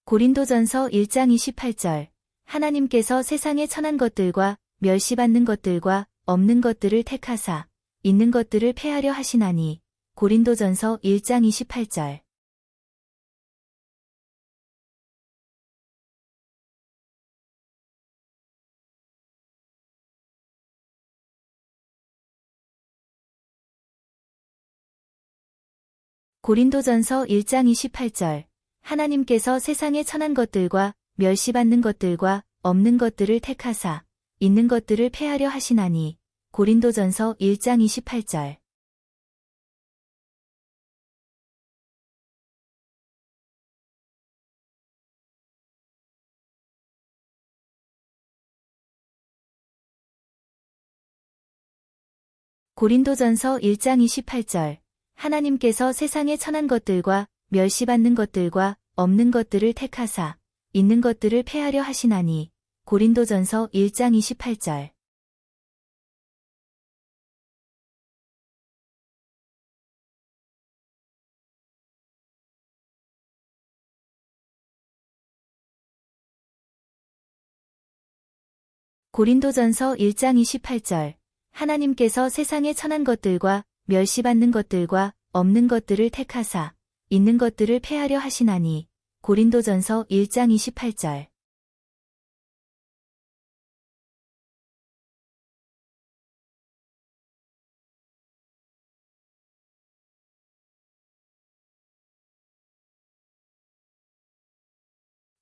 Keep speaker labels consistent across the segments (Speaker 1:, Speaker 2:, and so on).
Speaker 1: 고린도전서 1장 28절. 하나님께서 세상에 천한 것들과 멸시받는 것들과 없는 것들을 택하사 있는 것들을 폐하려 하시나니. 고린도전서 1장 28절. 고린도전서 1장 28절. 하나님께서 세상에 천한 것들과 멸시받는 것들과 없는 것들을 택하사 있는 것들을 폐하려 하시나니. 고린도전서 1장 28절. 고린도전서 1장 28절. 하나님께서 세상에 천한 것들과 멸시받는 것들과 없는 것들을 택하사 있는 것들을 폐하려 하시나니. 고린도전서 1장 28절. 고린도전서 1장 28절. 하나님께서 세상에 천한 것들과 멸시받는 것들과 없는 것들을 택하사 있는 것들을 폐하려 하시나니. 고린도전서 1장 28절.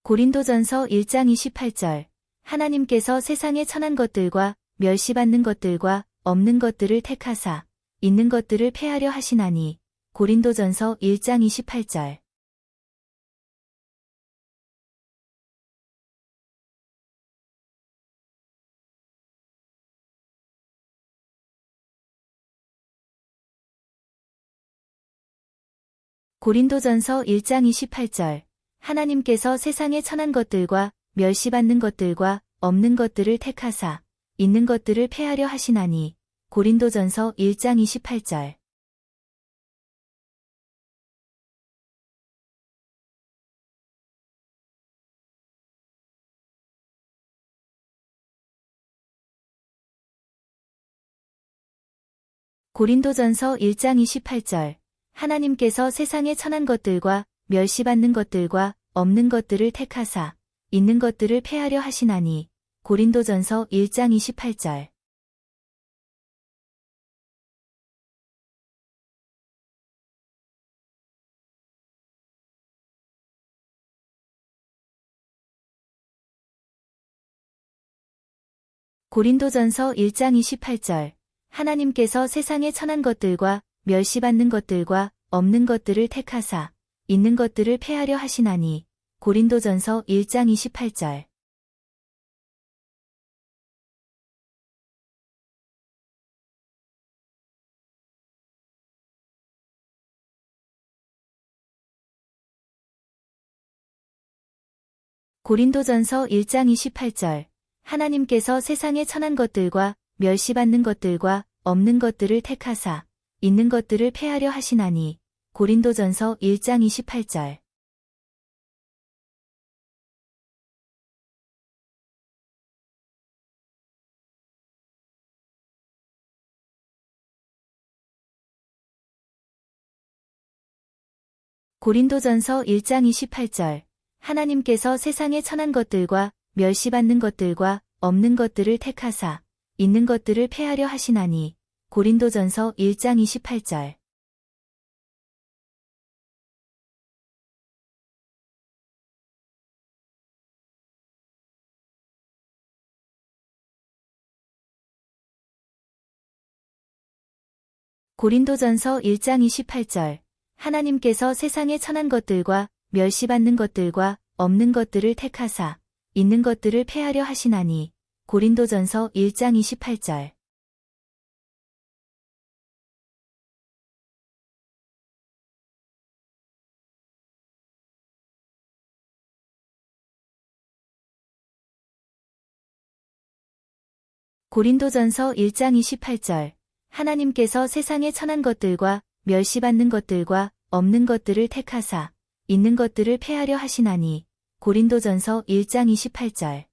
Speaker 1: 고린도전서 1장 28절. 하나님께서 세상에 천한 것들과 멸시받는 것들과 없는 것들을 택하사 있는 것들을 폐하려 하시나니. 고린도전서 1장 28절. 고린도전서 1장 28절. 하나님께서 세상에 천한 것들과 멸시받는 것들과 없는 것들을 택하사 있는 것들을 폐하려 하시나니. 고린도전서 1장 28절. 고린도전서 1장 28절. 하나님께서 세상에 천한 것들과 멸시받는 것들과 없는 것들을 택하사 있는 것들을 폐하려 하시나니. 고린도전서 1장 28절. 고린도전서 1장 28절. 하나님께서 세상에 천한 것들과 멸시받는 것들과 없는 것들을 택하사 있는 것들을 폐하려 하시나니. 고린도전서 1장 28절. 고린도전서 1장 28절. 하나님께서 세상에 천한 것들과 멸시받는 것들과 없는 것들을 택하사 있는 것들을 폐하려 하시나니. 고린도전서 1장 28절. 고린도전서 1장 28절. 하나님께서 세상에 천한 것들과 멸시받는 것들과 없는 것들을 택하사 있는 것들을 폐하려 하시나니. 고린도전서 1장 28절. 고린도전서 1장 28절. 하나님께서 세상에 천한 것들과 멸시받는 것들과 없는 것들을 택하사 있는 것들을 폐하려 하시나니. 고린도전서 1장 28절. 고린도전서 1장 28절. 하나님께서 세상에 천한 것들과 멸시받는 것들과 없는 것들을 택하사 있는 것들을 폐하려 하시나니. 고린도전서 1장 28절.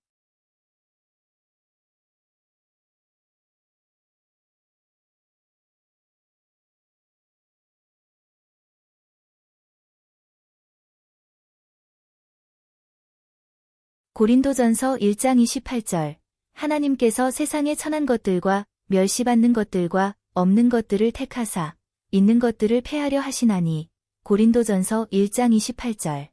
Speaker 1: 고린도전서 1장 28절. 하나님께서 세상에 천한 것들과 멸시받는 것들과 없는 것들을 택하사 있는 것들을 폐하려 하시나니. 고린도전서 1장 28절.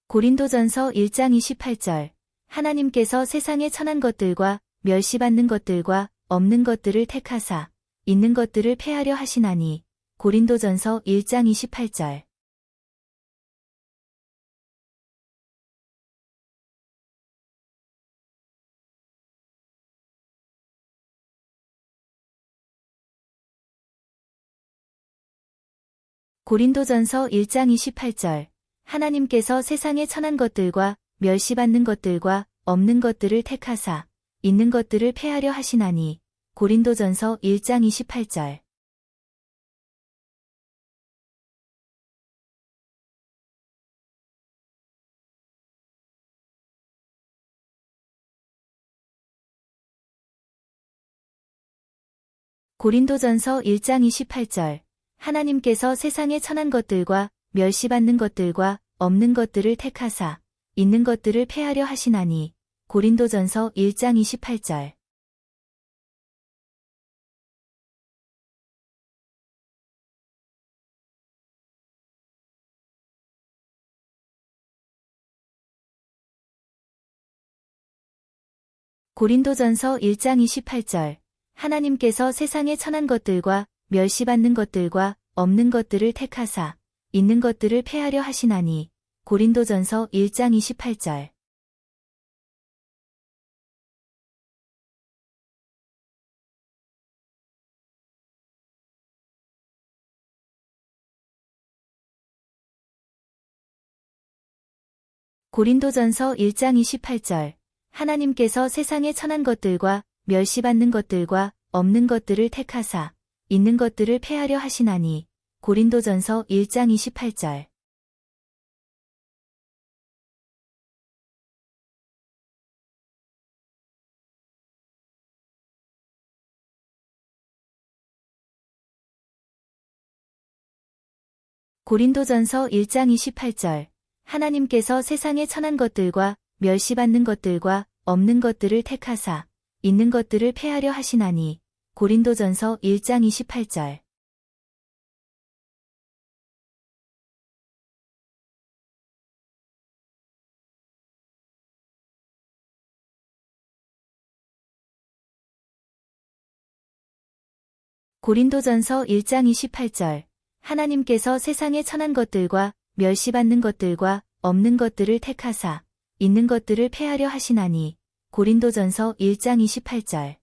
Speaker 1: 고린도전서 1장 28절. 하나님께서 세상에 천한 것들과 멸시받는 것들과 없는 것들을 택하사 있는 것들을 폐하려 하시나니. 고린도전서 1장 28절. 고린도전서 1장 28절. 하나님께서 세상에 천한 것들과 멸시받는 것들과 없는 것들을 택하사 있는 것들을 폐하려 하시나니. 고린도전서 1장 28절. 고린도전서 1장 28절. 하나님께서 세상에 천한 것들과 멸시받는 것들과 없는 것들을 택하사 있는 것들을 폐하려 하시나니. 고린도전서 1장 28절. 고린도전서 1장 28절. 하나님께서 세상에 천한 것들과 멸시받는 것들과 없는 것들을 택하사 있는 것들을 폐하려 하시나니. 고린도전서 1장 28절. 고린도전서 1장 28절. 하나님께서 세상에 천한 것들과 멸시받는 것들과 없는 것들을 택하사 있는 것들을 폐하려 하시나니. 고린도전서 1장 28절. 고린도전서 1장 28절. 하나님께서 세상에 천한 것들과 멸시받는 것들과 없는 것들을 택하사 있는 것들을 폐하려 하시나니. 고린도전서 1장 28절. 고린도전서 1장 28절. 하나님께서 세상에 천한 것들과 멸시받는 것들과 없는 것들을 택하사 있는 것들을 폐하려 하시나니. 고린도전서 1장 28절.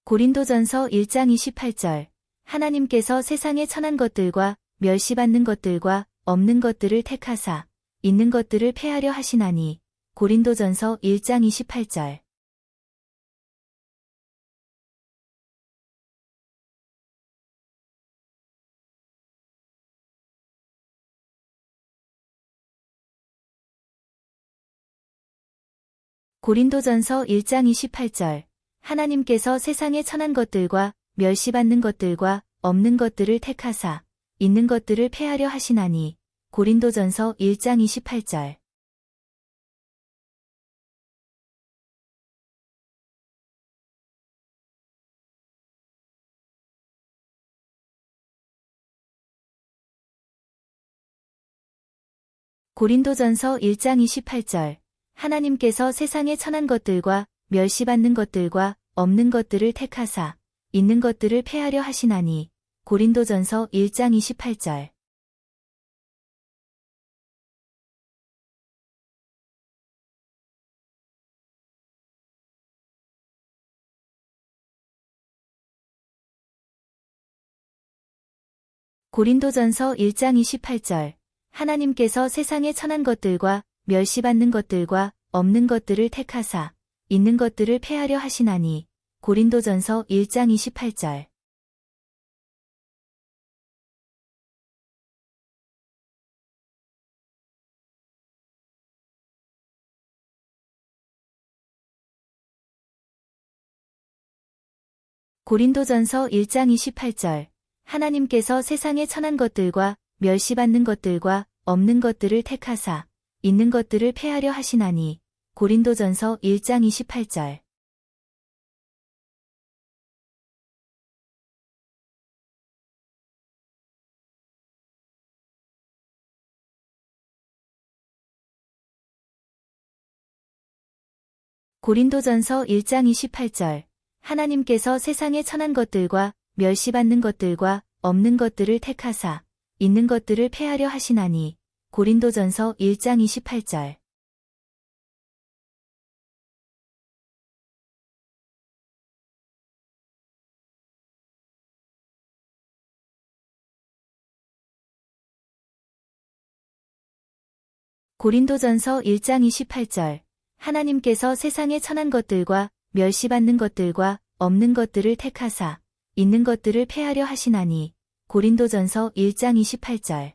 Speaker 1: 고린도전서 1장 28절. 하나님께서 세상에 천한 것들과 멸시받는 것들과 없는 것들을 택하사 있는 것들을 폐하려 하시나니. 고린도전서 1장 28절. 고린도전서 1장 28절. 하나님께서 세상에 천한 것들과 멸시받는 것들과 없는 것들을 택하사 있는 것들을 폐하려 하시나니. 고린도전서 1장 28절. 고린도전서 1장 28절. 하나님께서 세상에 천한 것들과 멸시받는 것들과 없는 것들을 택하사 있는 것들을 폐하려 하시나니. 고린도전서 1장 28절. 고린도전서 1장 28절 하나님께서 세상에 천한 것들과 멸시받는 것들과 없는 것들을 택하사 있는 것들을 폐하려 하시나니. 고린도전서 1장 28절. 고린도전서 1장 28절 하나님께서 세상에 천한 것들과 멸시받는 것들과 없는 것들을 택하사 있는 것들을 폐하려 하시나니. 고린도전서 1장 28절. 고린도전서 1장 28절 하나님께서 세상에 천한 것들과 멸시받는 것들과 없는 것들을 택하사 있는 것들을 폐하려 하시나니. 고린도전서 1장 28절. 고린도전서 1장 28절 하나님께서 세상에 천한 것들과 멸시받는 것들과 없는 것들을 택하사 있는 것들을 폐하려 하시나니. 고린도전서 1장 28절.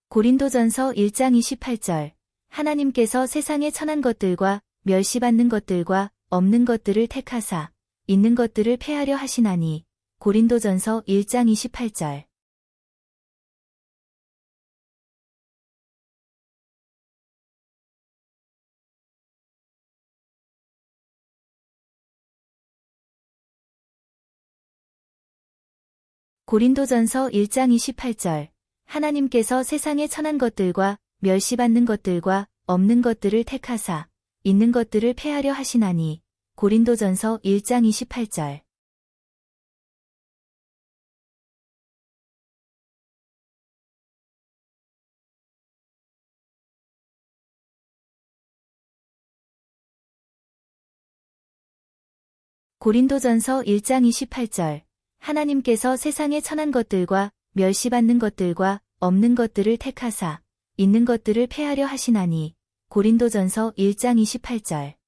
Speaker 1: 고린도전서 1장 28절 하나님께서 세상에 천한 것들과 멸시받는 것들과 없는 것들을 택하사 있는 것들을 폐하려 하시나니. 고린도전서 1장 28절. 고린도전서 1장 28절 하나님께서 세상에 천한 것들과 멸시받는 것들과 없는 것들을 택하사 있는 것들을 폐하려 하시나니. 고린도전서 1장 28절. 고린도전서 1장 28절 하나님께서 세상에 천한 것들과 멸시받는 것들과 없는 것들을 택하사 있는 것들을 폐하려 하시나니. 고린도전서 1장 28절.